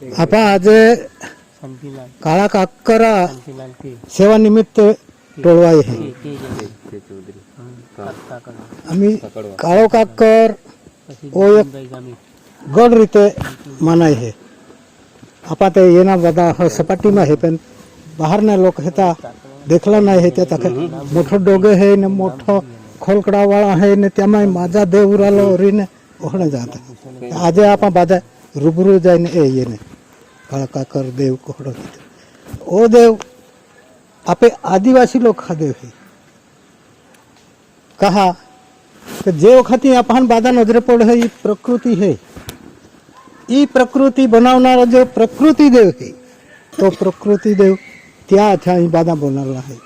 आपण आज काळा काकरा सेवा निमित्त टोळवाई है। आम्ही काळो काकर वो एक गड रीते मनाई है। आपा ते येना बदा सपाटी में है पण बाहर ना लोग हेता देखला नहीं है। त्या मोठो डोगे है ने मोठो खोलकड़ा वाला है ने त्यामा माजा देव उरालो रीने ओहणे जाता। आज आपा बादा रूबरू जाने ए ये ने काळा काकर देव कोहड़ो ओ देव आपे आदिवासी लोग खा देव है। कहा कि जे वखती अपन बादा नजरे पड़े है ये प्रकृति है। ये प्रकृति बनावनारा जो प्रकृति देव है तो प्रकृति देव त्या अच्छा बादा बनाला है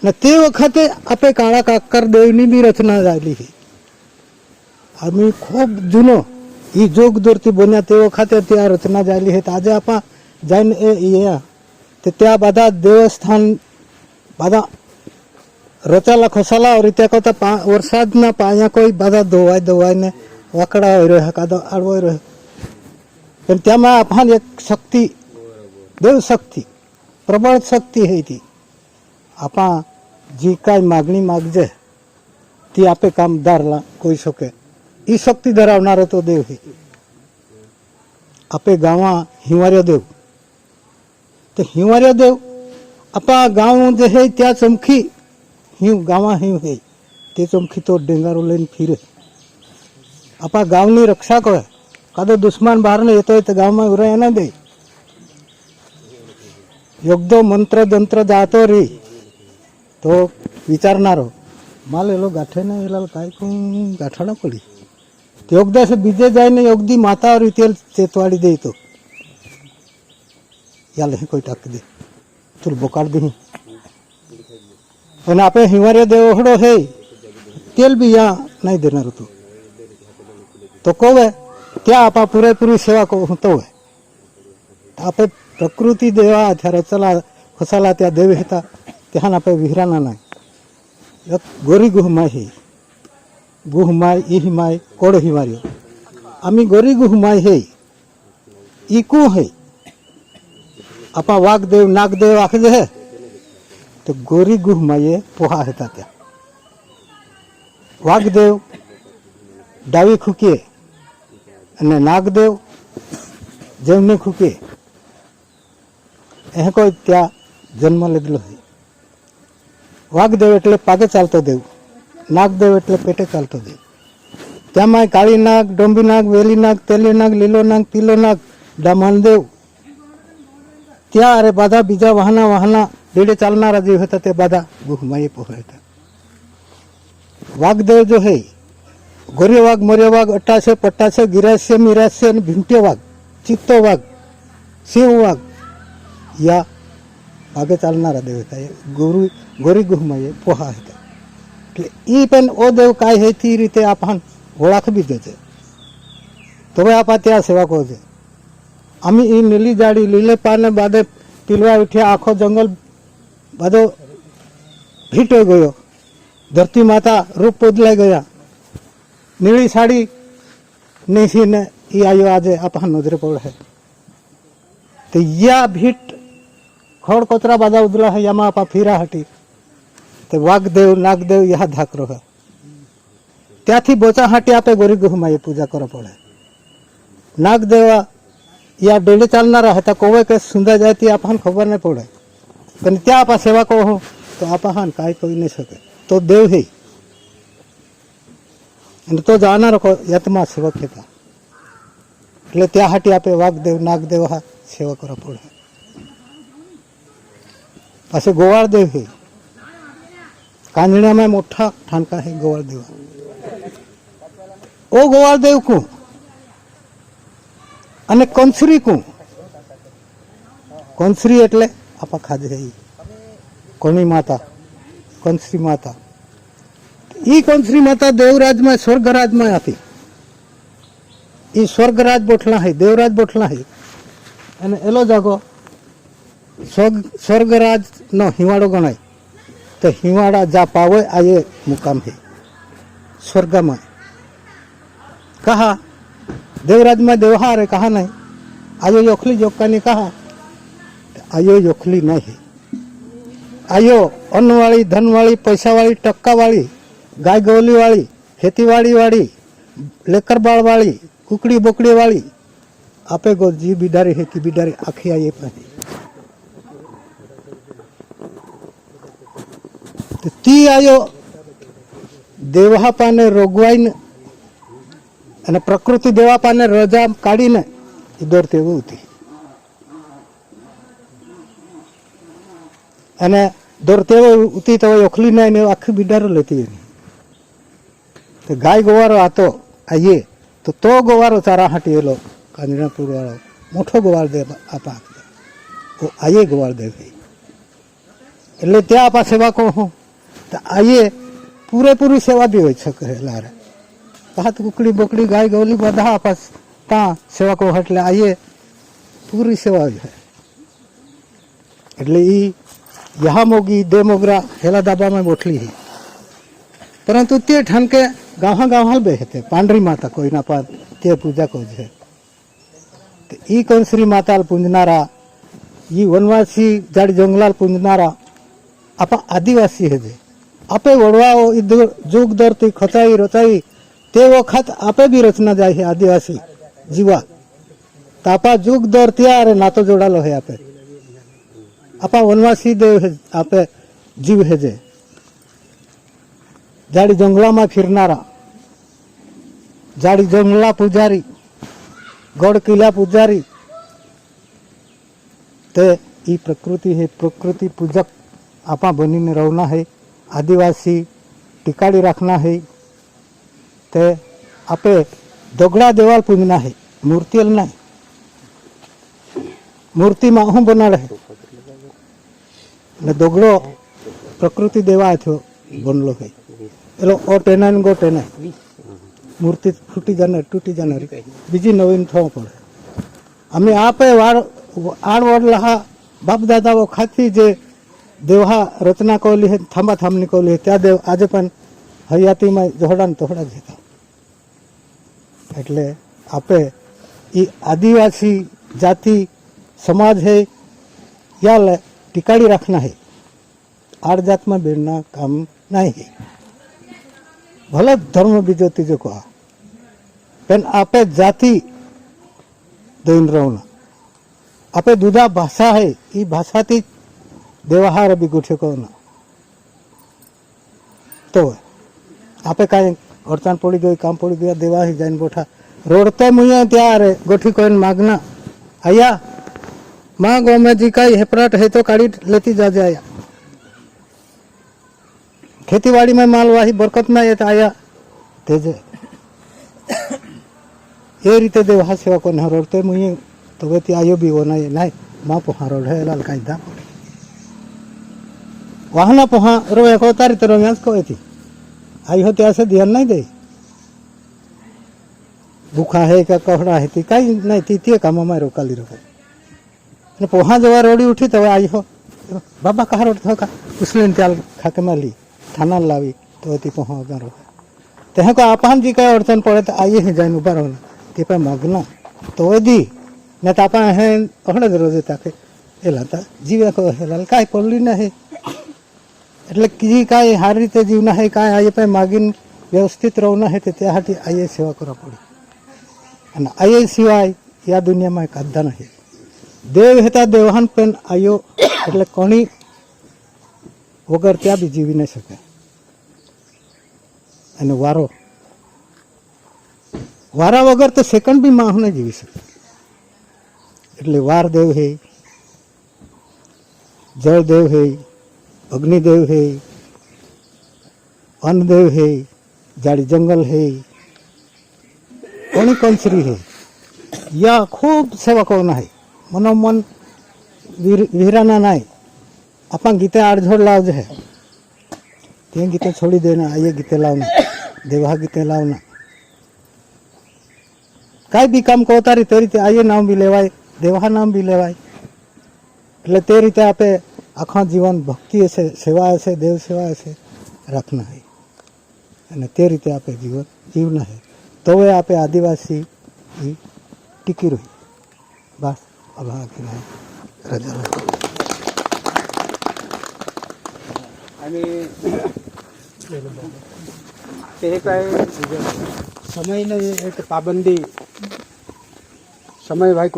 न ते वखते आपे काळा काकर देवनी भी रचना झाली है। आम्ही खूप जुनो ई जोग दोरती बन्या ते वखते त्या रचना झाली है। आज आपा जाइन ए ते त्या बादा देवस्थान बादा रचाला खसाला और त्या कोता वरसाद ना पाया कोई बादा दवाई ने वाकड़ा हो रहा कादो आड़वो रहे पण त्यामा आपण एक शक्ति देव शक्ति प्रबळ शक्ति है। ती आपा जी काय मागणी मागजे ती आपे कामदारला कोई शके ई शक्ति धरावनारो तो देव है। आपे गावा हिवार्य देव तो हिवार्य देव आपा गाव जे है त्या चमखी हिव गावा हिव है ते चमखी तो डेंगारो लेन फिरे। आपा गावनी रक्षा करे कादो दुश्मन बाहर ने येतो तो गाव में उरे ना दे योगदो मंत्र तंत्र जातो री तो विचारनारो मालेलो गाठे ना एलाल काय को गाठाना पड़ी योगदा से बीजे जाए ने योगदी माता और इतेल चेतवाड़ी दे तो या ले कोई टाक दे तुल बोकार दे और आपे हिमालय देवहड़ो है तेल भी यहाँ नहीं देना ऋतु तो कब है क्या आपा पूरे पूरी सेवा को तो है आपे प्रकृति देवा अथारे चला खसाला त्या देव हेता त्यान आपे विहराना नहीं गोरी गुहमाय है गुहमाय इहिमाय कोड़ हिमारियो आमी गोरी गुहमाय है इकू है। आपा वागदेव नागदेव आखे है तो गोरी गुहमाये पोहा हेता त्या वागदेव डावी खुके अने नागदेव जमने खुके ए कोई त्या जन्म लीधलो है। वागदेव एटले पागे चालतो देव नागदेव एटले पेटे चालतो देव त्यामाय काळी नाग डोंबी नाग वेली नाग तेली नाग लीलो नाग पीलो नाग डामण देव त्या अरे बाधा बीजा वाहना वाहना डेडे चालनारा जीव होता ते बाधा गुहमाये पोहता। वागदेव जो है गोरे वाघ मोरे वाघ अट्टासे पट्टासे गिरासे मिरासे भिंटे वाघ चित्तो वाघ शिव वाघ या आगे चालनारा देव होता है गोरी गोरी गुहमाये पोहा होता। ई पण ओ देव काय है ती रीते आपण ओळख बी देते तो आपा त्या सेवा को दे आम्ही ई नीली जाडी लीले पाने बादे पिलवा उठ्या आखो जंगल बादो भीट हो गयो धरती माता रूप बदलाय गया नीली साड़ी नेसी ने ई आयो आज आपा नजरे पड़ है तो या भीट खोड़ कोतरा बादा उदला है यामा आपा फिरा हटी तो वागदेव नागदेव यह धाकरो है त्याथी बोचा हाटी आपे गोरी गुहमाये पूजा करो पड़े। नागदेवा या डेली चालनारा है कोवे के सुंदर जाती आपन खबर नहीं पड़े पण त्या आपा सेवा को हो तो आपहान काय कोई नहीं सके तो देव है तो जाना को यत्मा सेवक है એટલે त्या हाटी आपे वागदेव नागदेव हा सेवा करो पड़े। पासे गोवाळ देव है कांजणिया में मोठा ठाणका है गोवाळ देवा ओ गोवाळ देव को अने कंसरी को कंसरी एटले आपा खाधे है कोनी माता कंसरी माता ई कंसरी माता देवराज में स्वर्गराज में आती ई स्वर्गराज बोठला है देवराज बोठला है अने एलो जागो स्वर्गराज नो हिवाड़ो गणाय तो हिवाड़ा जा पावे आये मुकाम है स्वर्ग में कहा देवराज में देवहार है कहा नहीं आयो योखली जोका ने कहा आयो योखली नहीं, आयो अन्न वाली, धन वाली, पैसा वाली, टक्का वाली, गाय गौली वाली, खेतीवाड़ी वाली, लेकर बाड़ वाली, कुकड़ी बोकड़ी वाली, आपे गो जी बिडारी है कि बिडारी आखी आए पानी तो ती आयो देवा पाने रोगवाई ने प्रकृति देवा पाने रजा काढ़ी ने इधर तेवू थी અને દોરતેવો ઉતી તો ઓખલી ને આખી બિડારો લેતી એની તો ગાય ગોવારો આતો આઈએ તો ગોવારો ચારા હાટી એલો કાંદીનાપુર વાળો મોટો ગોવાર દે આપા તો આઈએ ગોવાર દે ભાઈ એટલે ત્યાં આપા સેવા કો હું તો આઈએ પૂરેપૂરી સેવા બી હોય શકે લારે ભાત કુકડી બોકડી ગાય ગોલી બધા આપા તા સેવા કો એટલે આઈએ પૂરી સેવા હોય એટલે ઈ यहाँ मोगी दे मोगरा हेला दाबा में बोठली है परंतु ते ठन के गाँव गाँव बेहते पांडरी माता कोई ना पा ते पूजा को है तो ई कौन श्री माताल पूजनारा ये वनवासी जाड़ी जंगलाल पूजनारा आपा आदिवासी है जे आपे वड़वाओ इधर जोग दरती खचाई रचाई ते वखत आपे भी रचना जाए है आदिवासी जीवा तापा जोग दर त्यारे नातो जोड़ालो है आपे आपा वनवासी देव है आपे जीव है जे जाड़ी जंगला में फिरनारा जाड़ी जंगला पुजारी गढ़ किला पुजारी ते ई प्रकृति है प्रकृति पूजक आपा बनी ने रहना है आदिवासी टिकाड़ी रखना है ते आपे दोगड़ा देवाल पूजना है मूर्तियल नहीं मूर्ति में हूँ बना रहे ने दोगड़ो प्रकृति देवा थो बनलो है एलो ओ टेना गो टेना मूर्ति फूटी जाने टूटी जाने बीजी नवीन थो पड़े अमे आपे वार आड़ वडला बाप दादा वो खाती जे देवा रचना कोली है थांबा थामनी कोली है त्या देव आज पण हयाती में जोड़ा तोड़ा जता एटले आपे ई आदिवासी जाति समाज है या टिकाड़ी रखना है आड़ जात में बेरना काम नहीं है भले धर्म बीजो तीजो को पेन आपे जाति देन रहोना आपे दूधा भाषा है ये भाषा थी व्यवहार भी गुठे को ना तो आपे काई अड़चन पड़ी गई काम पड़ी गया देवा ही जाइन बोठा रोडते मुझे त्यार गोठी को मांगना आया माँ गो में जी का हेपराट है तो काढ़ी लेती जा जाया खेतीवाड़ी में मालवाही बरकत में ये आया तेजे ये रीते देवा सेवा को न रोडते मुझे तो वे आयो भी होना ये नहीं माँ पोहा रोड है लाल कायदा वहाँ पोहा रो एक तारी तरह में को थी आई हो त्या से ध्यान नहीं दे भूखा है क्या कहड़ा है कहीं नहीं थी काम में रोकाली रोका पोहा जवा रोड़ी उठी तो आई हो बाबा कहा रोड था का उसने त्याल खाके माली थाना लावी तो ती पोहा रो तेह को आपन जी का अड़चन पड़े तो आइए ही जाइन उभा रहना ते पे मागना तो दी न तापा है पहले रोजे ताके एलाता जीवे को हेलाल काय पड़ली ना है એટલે કી કાય હારી રીતે જીવના है કાય આયે पे मागिन व्यवस्थित रहना है ते हाटी आइए सेवा करा पड़ी અને આયે સિવાય या दुनिया में कादा नहीं देव हेता देवान पेन आयो એટલે कोणी वगर त्या भी जीवी नहीं सके અને वारो वारा वगर तो सेकंड भी माह नहीं जीवी सके એટલે वार देव है जल देव है अग्निदेव है अन्न देव है जाड़ी जंगल है कोणी कंसरी है या खूब सेवा करना है मनोमन वीराना नहीं अपन गीते आड़झोड़ लाव है ते गीते छोड़ी देना आइए गीते लावना देवा गीते लावना काई भी काम को तारी ते रीते आइए नाम भी लेवाय देवा नाम भी लेवाय એટલે તે રીતે આપે આખા જીવન ભક્તિ હશે સેવા હશે દેવ સેવા હશે રાખના है અને તે રીતે આપે જીવન જીવના है તો એ આપે આદિવાસી ટીકી રહી બસ બાકી નહીં રજા લો. आणि ते काय समय नाही एक पाबंदी समय भाई